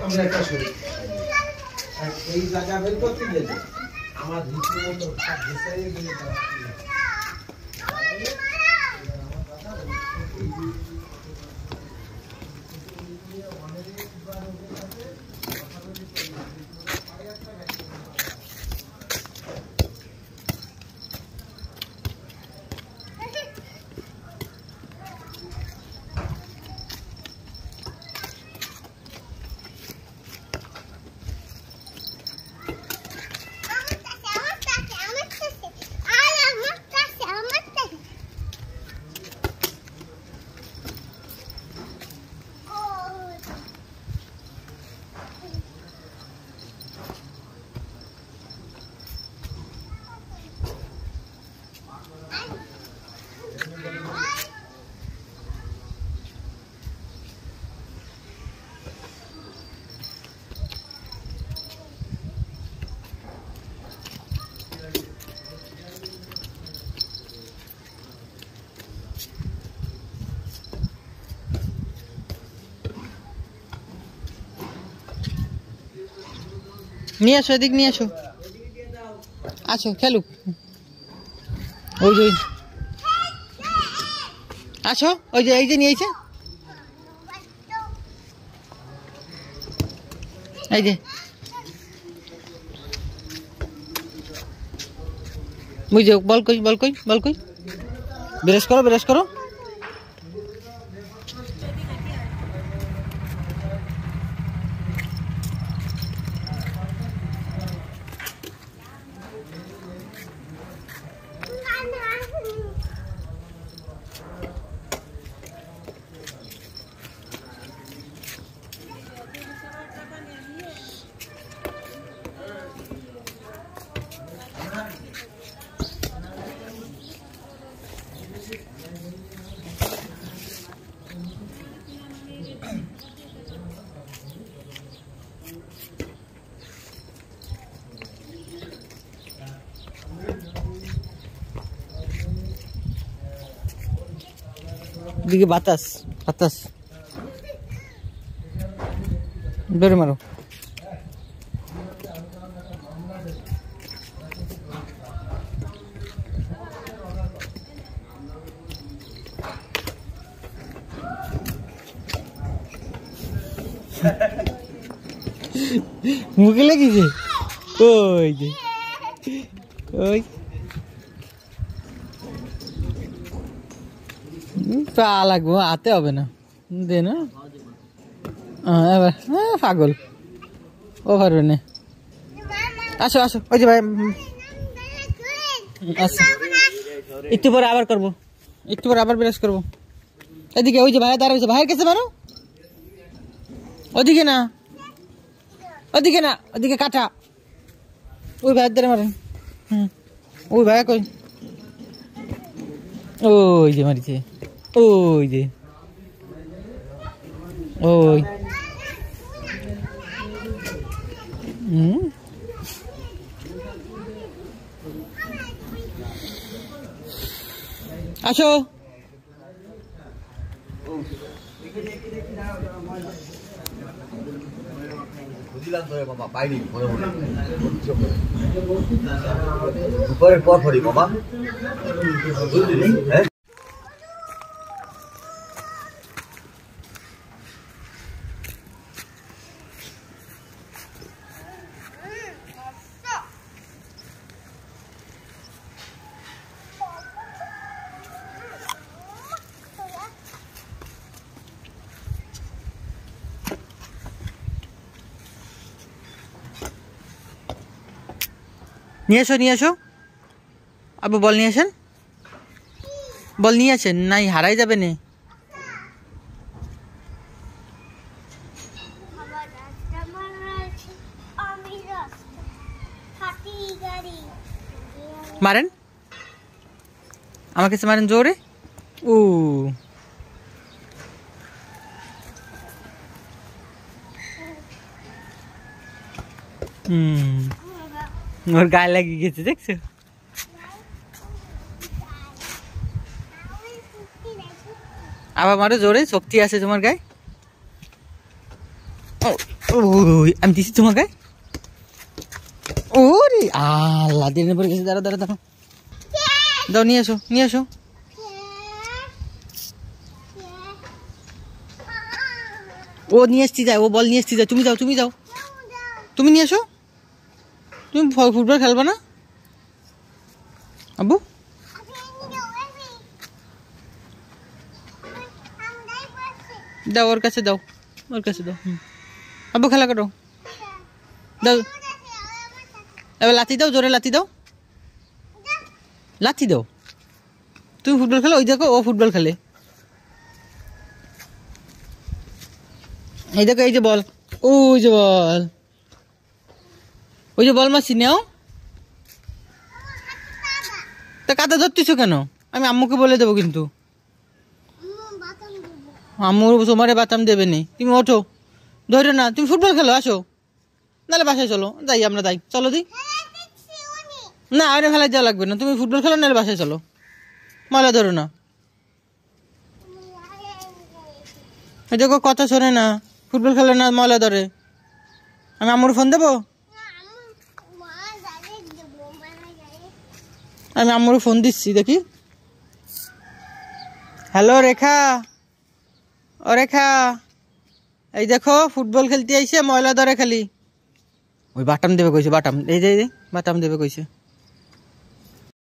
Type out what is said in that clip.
আমরা একটা শুনি এই জায়গা বের করতে গেলে আমার রীতিমতো সব ঘেঁষাইয়ে গেলে নিয়ে আসো, এদিক নিয়ে আসো, আসো খেলুক। ওই যে আসো, ওই যে এই যে নিয়েছে, এই যে বুঝছো। বল কই, বল কই, বল কই, ব্রাশ করো, ব্রাশ করো। দিকে বাতাস, বাতাস বের মারো। মুখে লেগেছে, ওই যে ওই পা লাগবো, হাতে হবে না, দে না এবার। পাগল ও পারবে না। আসো আসো, ওই যে ভাই, আচ্ছা একটু পরে আবার করবো, একটু পরে আবার ব্রাশ করবো। এদিকে ওই যে ভাইয়া দাঁড়াইছে, ভাইয়ের কাছে মারো। ওদিকে না, ওদিকে না, ওদিকে কাটা, ওই ভাইয়ের দ্বারা মারেন। ওই ভাইয়া কই, ওই যে মারিছে, ওই যে ওই। আসো, বুঝলাম তো বাবা, পাইনি মনে মনে দুপুরের পর পরই বাবা, বুঝলি? হ্যাঁ নিয়ে আসো, নিয়ে আসো, আবু বল নিয়ে আসেন, বল নিয়ে আসেন, নাই হারাই যাবে না। মারেন, আমার কাছে মারেন জোরে। ও ওর গায়ে লাগিয়ে গেছে, দেখছো? আবার মারো জোরে, শক্তি আছে তোমার গায়ে। ওই আমি দিছি তোমাকে ওরে আল্লাহ দিনে পড়ে গেছে দাঁড়া দাঁড়া দাঁড়া দাও নিয়ে আসো ও নিয়ে আসছি যায় ও বল নিয়ে আসছি যায় তুমি যাও তুমি নিয়ে আসো তুমি ফুটবল খেলবা না আব্বু দাও ওর কাছে দাও আব্বু খেলা করো দাও এবার লাথি দাও জোরে লাথি দাও তুমি ফুটবল খেলো ওই দেখো ও ফুটবল খেলে এই দেখো এই যে বল ওই যে বল মারছি নাও তা কাদা ধরতেছো কেন আমি আম্মুকে বলে দেবো কিন্তু আম্মু তোমারে বাতাম দেবে নি তুমি ওঠো ধরো না তুমি ফুটবল খেলো আসো নাহলে বাসায় চলো আমরা যাই চলো দি না আরে ফেলায় যাওয়া লাগবে না তুমি ফুটবল খেলো নাহলে বাসায় চলো ময়লা ধরো না ওই দেখো কথা শোনে না ফুটবল খেলে না ময়লা ধরে আমি আম্মুর ফোন দেবো আমি আম্মুর ফোন দিচ্ছি দেখি হ্যালো রেখা ও রেখা এই দেখো ফুটবল খেলতে আইছে ময়লা ধরে খালি ওই বাটাম দেবে কইছে বাটাম এই যে বাটাম দেবে কইছে